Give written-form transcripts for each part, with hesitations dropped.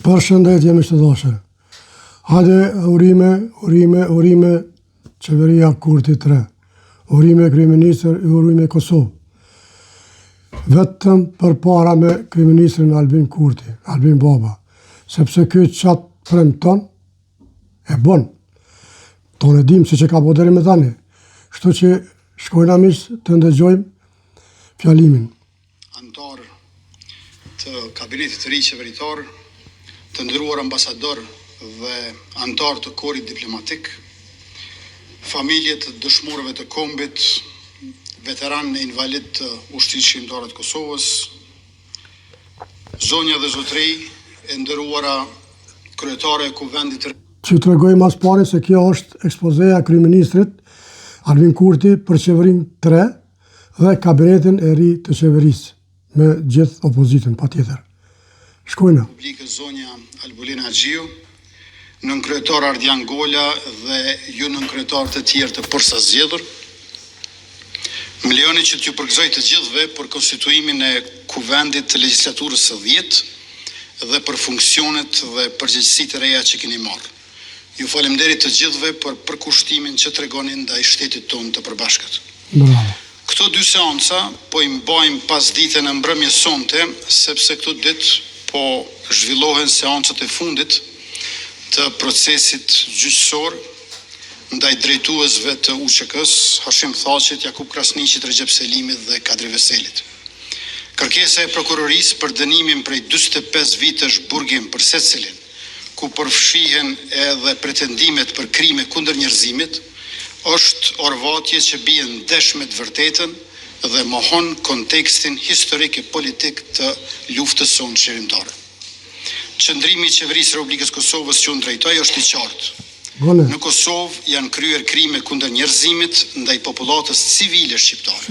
Përshëndetje miq të dashur. Hajde urime qeveria Kurti 3. Urime kryeministër i urime Kosovë. Vetëm përpara me kryeministrin Albin Kurti, Albin Baba, sepse ky çat premton e bon. Tonë dim se që ka po deri më tani. Kështu që shkojna miq të ndëgjojmë fjalimin. Antar të kabinetit të ri qeveritar, të nderuar ambasador dhe antar të korit diplomatik, familje të dëshmorëve të kombit, veteran e invalid të ushtrisë shqiptare të Kosovës, zonja dhe zotëri, e nderuara kryetare e kuvendit të që të regoj mas pare se kjo është ekspozeja kryeministrit Albin Kurti për qeverinë 3 dhe kabinetin e ri të qeverisë, me gjithë opozitën, pa tjetër. Shkojna. Republikës zonja Albulina Xhiu, nën kryetar Ardian Gola dhe ju nën kryetar të tjerë të përsa zgjedhur. Më lejoni që t'ju përgëzoj të gjithëve për konstituimin e kuvendit të legjislaturës së 10 dhe për funksionet dhe përgjegjësitë e reja që keni marrë. Ju faleminderit të gjithëve për përkushtimin që tregonin ndaj shtetit tonë të përbashkët. Bravo. Këto dy seanca po i mbajmë pas ditën e mbrëmjes sonte, sepse këto ditë po zhvillohen seancat e fundit të procesit gjyqësor ndaj drejtuesve të UÇK-s, Hashim Thaqit, Jakub Krasniqit, Recep Selimit dhe Kadri Veselit. Kërkesa e prokurorisë për dënimin prej 45 vitesh burgim për secilin, ku përfshihen edhe pretendimet për krime kundër njerëzimit, është orvatje që bie ndesh me të vërtetën dhe mohon kontekstin historik e politik të luftës sonë çlirimtare. Qëndrimi i qeverisë së Republikës Kosovës që unë drejtoj është i qartë. Në Kosovë janë kryer krime kundër njerëzimit ndaj popullatës civile shqiptare.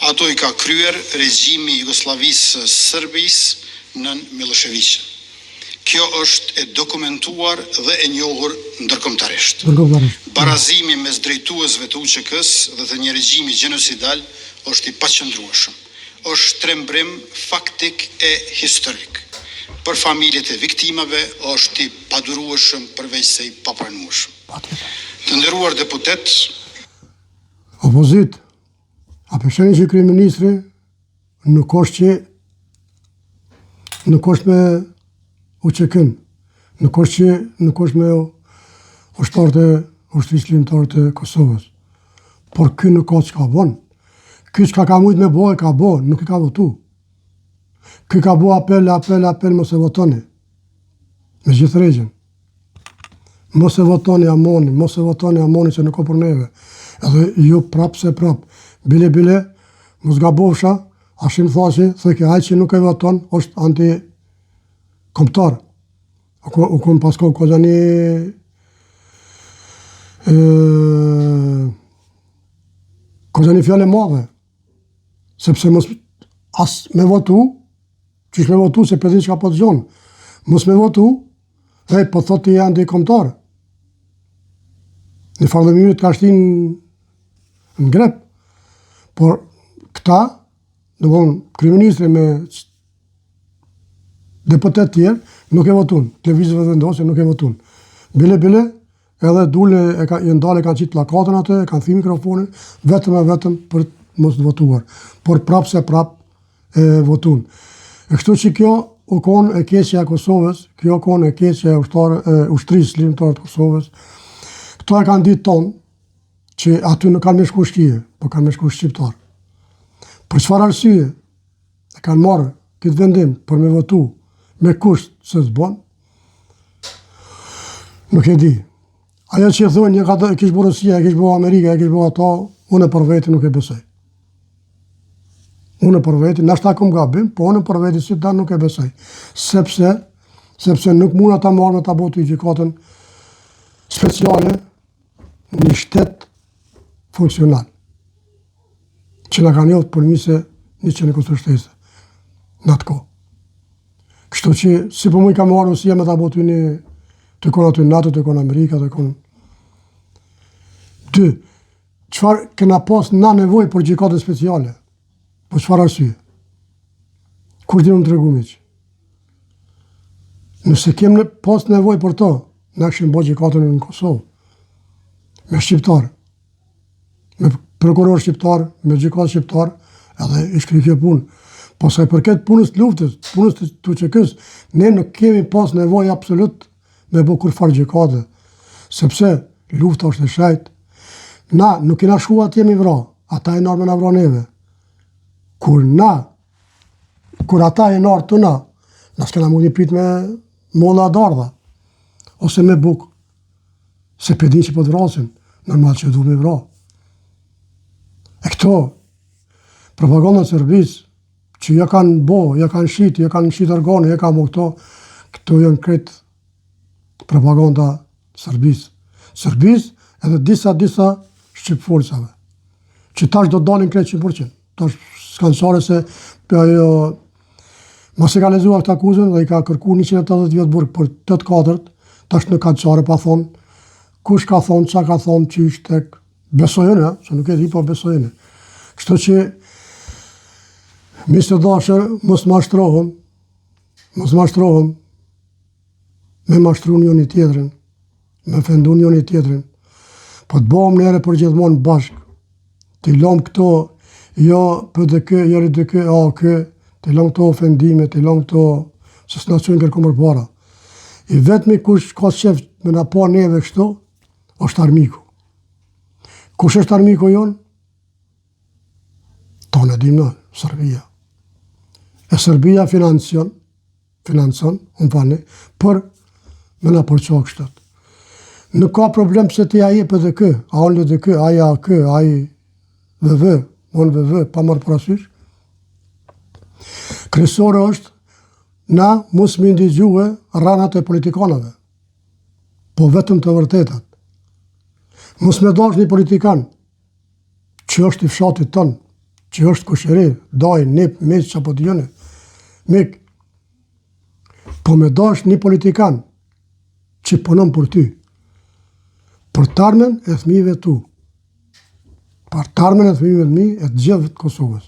Ato i ka kryer regjimi i Jugosllavisë së Serbisë nën Miloševićin. Kjo është e dokumentuar dhe e njohur ndërkombëtarisht. Barazimi mes drejtuesve të UÇK-s dhe të një regjimi gjenocidal është i paqëndrueshëm. Është trembrim faktik e historik. Për familjet e viktimave është i padurueshëm përveç se i papranueshëm. Të nderuar deputet, opozit, a përsheni që kryeministri nuk është me UÇK-n, nuk është me ushtarët e ushtrisë shqiptare të Kosovës. Por ky nuk ka çka bon. Ky çka ka mujt me bo, e ka bo, nuk i ka votu. Ky ka bo apel, mos e votoni. Me gjithë regjen. Mos e votoni Amoni që nuk ka për neve. Edhe ju prap. Bile, mos gabofsha, Hashim Thaqi, thëke aj që nuk e voton, është anti-komptar. U kom pasko kozani fjale madhe. Sepse mos as me votu, qysh me votu se përdi që ka po të gjonë. Mos me votu, dhe po thot të janë dhe i komptarë. Në farë dhe minut ka shtin në grep. Por këta, në vonë kryeministri me deputet tjerë, nuk e votun. Televizëve dhe ndosë nuk e votun. Bile, edhe dule e ndale kanë qitë plakatën atë, e kanë thi mikrofonin, vetëm për mos të votuar. Por prap e votun. E kështu që kjo u konë e keqja e Kosovës, kjo konë e keqja e ushtrisë shqiptare të Kosovës. Këto e kanë ditë tonë që aty nuk kanë me shku shkije, po kanë me shku shqiptarë. Për çfarë arsye e kanë marrë këtë vendim për me votu me kusht se zbon, nuk e di. Ajo që e thonë një kishë bo Rusia, kishë bo Amerika, kishë bo ato, unë për veti nuk e besoj. Unë për veti, nashta kom gabim, po unë për veti si ta nuk e besoj. Sepse nuk mund ata marrë me ta botu i gjykatën speciale një shtet funksional. Që nga kanë jodhë për njëse 100 shtese. Në atë kohë. Kështu që, si për mu i ka marrë Rusia me ta botu një të konë aty NATO, të konë Amerika, të konë... 2. Qëfar këna pas na nevoj për gjykatën speciale? Po çfarë arsye? Kush dhe unë të regu miq? Nëse kemë pas nevoj për to, ne këshim bo gjikatën në Kosovë, me shqiptarë, me prokuror shqiptar, me gjykat shqiptar, edhe i shkri kjo punë. Pasaj përket punës të luftës, punës të QQ-s, ne nuk kemi pas nevoj absolut me bo kur farë gjykate, sepse lufta është e shajt. Na nuk kena shku atje mi vra, ata e nërë me në vra neve. Kur ata e nërë të na s'kena mundi prit me molla dardha, ose me buk, se pedin që po të vrasin, normal që du me vra. E këto, propaganda Serbis, që ja kanë bo, ja kanë shit organe, ja kanë këto janë kretë propaganda Serbis. Serbis edhe disa shqipforcave, që tash do të dalin kretë 100%. Tash s'kanë qare se mos e ka lezuar këtë akuzën dhe i ka kërku 180 vjetë burg për 8-4, tash në kanë qare pa thonë, kush ka thonë, qa ka thonë, që ishte besojene, se nuk e di, po besojene. Kështu që misë të dashër, mos mashtrohëm me mashtru njëri tjetrin, me fendu njëri tjetrin, po të bëhem nere për gjithmonë bashkë, të i lom këto, jo PDK, jo RDK, AK, të i lom këto ofendime, të i lom këto, se s'na qënë kërkomër para. I vetëmi kush ka qef me na pa neve kështu, është armiku. Kush është armiku jonë? Ta në dim në, Serbia. E Serbia financon, për me na përqa kështët. Nuk ka problem pëse ti aje PDK, a on LDK, aje AK, aje VV, on VV, pa marë parasysh. Kryesore është, na mos me ndigjuhe ranat e politikanave, po vetëm të vërtetat. Mos me dash një politikan, që është i fshatit tënë, që është kusheri, daj, nip, meq, që apo t'jone, mik, po me dash një politikan, që punon për ty, për tarmen e fëmijëve tu, për tarmen e fëmijëve të mi e të gjithë të Kosovës.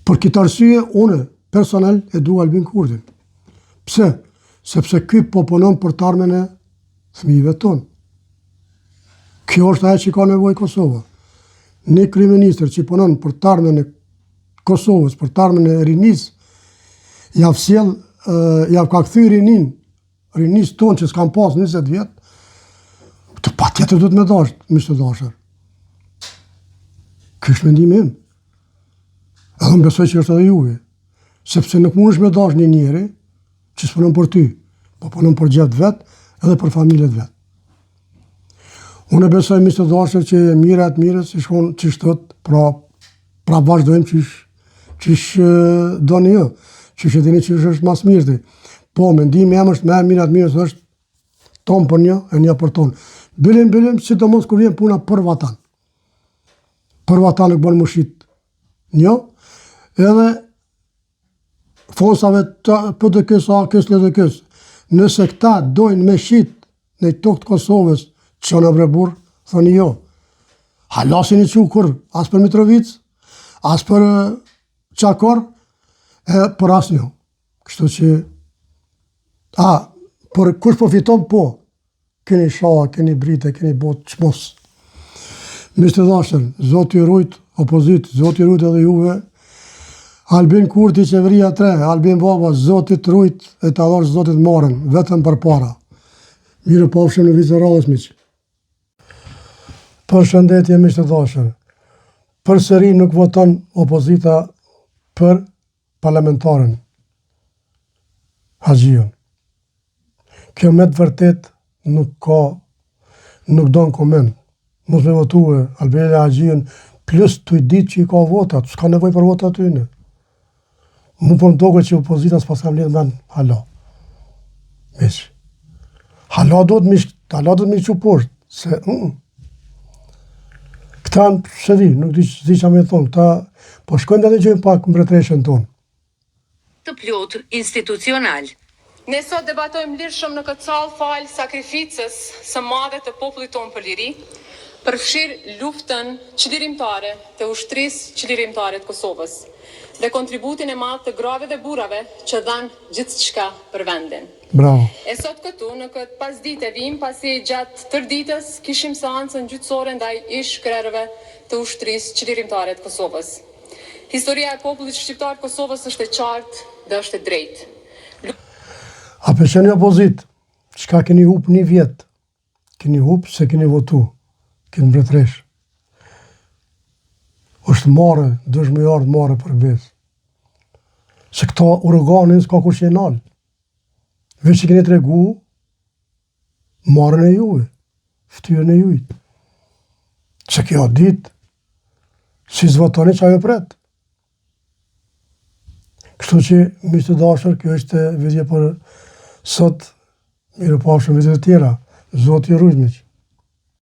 Për këtë arsye, une, personal, e du Albin Kurtin. Pse? Sepse ky po punon për tarmen e fëmijëve tonë. Kjo është ajo që ka nevojë Kosova. Një kryeministër që punon për tarmen e Kosovës, për tarmen e rinis, ja ka kthy rinis tonë që s'kan pas 20 vjetë, të pa tjetër du të me dash, mishë të dashër. Ky është mendimi im. Edhe më besoj që është edhe juve. Sepse nuk mund është me dash një njeri që s'punon për ty, po punon për gjithë vetë edhe për familjet vetë. Unë besoj mishë të dashër që mirat mirës që shkon që shtët, pra vazhdojmë që do një, që dini që është mas mirëti. Po, mendimi jam është me mirat mirës është tonë për një e një për tonë. Bilim, si të mos kur vjen puna për vatan. Për vatan nuk bënë më shqit një, edhe fonsave për të kësë, LDK-s. Nëse këta dojnë me shqit në tokë të Kosovës, që në brebur, thoni jo. Halasin i kur, as për Mitrovic, as për Qakor, për as një. Kështu që, për kush përfiton, po, keni shaha, keni brite, keni botë, qmos. Mishtë të dashër, Zoti rujt, opozit, Zoti rujt edhe juve, Albin Kurti, qeveria 3, Albin Baba, Zotit rujt, e të adharë Zotit marën, vetëm për para. Mirë pafshëm në vizëralës miqë. Për shëndetje, mishtë të dashër, për sëri nuk voton opozita për parlamentaren, Haxhiun. Kjo me të vërtet nuk do në koment. Mos me votue Albin Haxhiun, plus të i ditë që i ka votat, s'ka nevoj për votat të yne. Mu për më doke që opozita s'pas kam lidhë men hala. Mish. Hala do të mi që poshtë, se këta në shëdi, nuk di që me thonë, këta po shkojnë dhe gjojnë pak mbretëreshën tonë. Të plot institucional. Ne sot debatojmë lirshëm në këtë sallë falë sakrificës së madhe të popullit tonë për liri, përfshirë luftën çlirimtare të ushtrisë çlirimtare të Kosovës. dhe kontributin e madh të grave dhe burrave që dhanë gjithçka për vendin. Bravo. E sot këtu, në këtë pasdite vim, pasi gjatë tërë ditës kishim seancën gjyqësore ndaj ish krerëve të ushtrisë çlirimtare të Kosovës. Historia e popullit shqiptar të Kosovës është e qartë dhe është e drejtë. A pëlqen opozit? Çka keni hup një vjet? Keni hup se keni votu. Keni mbretëresh. Është marrë, dëshmë i ardhë marrë për besë. Se këta urganin s'ka kur që e nalë. Veç që keni të regu, marrën e juve, ftyrën e jujt. Se kjo ditë, si zvotoni që ajo pretë. Kështu që, miqtë të dashur, kjo është video për sot, mirë pafshim video të tjera. Zoti ju ruaj miq.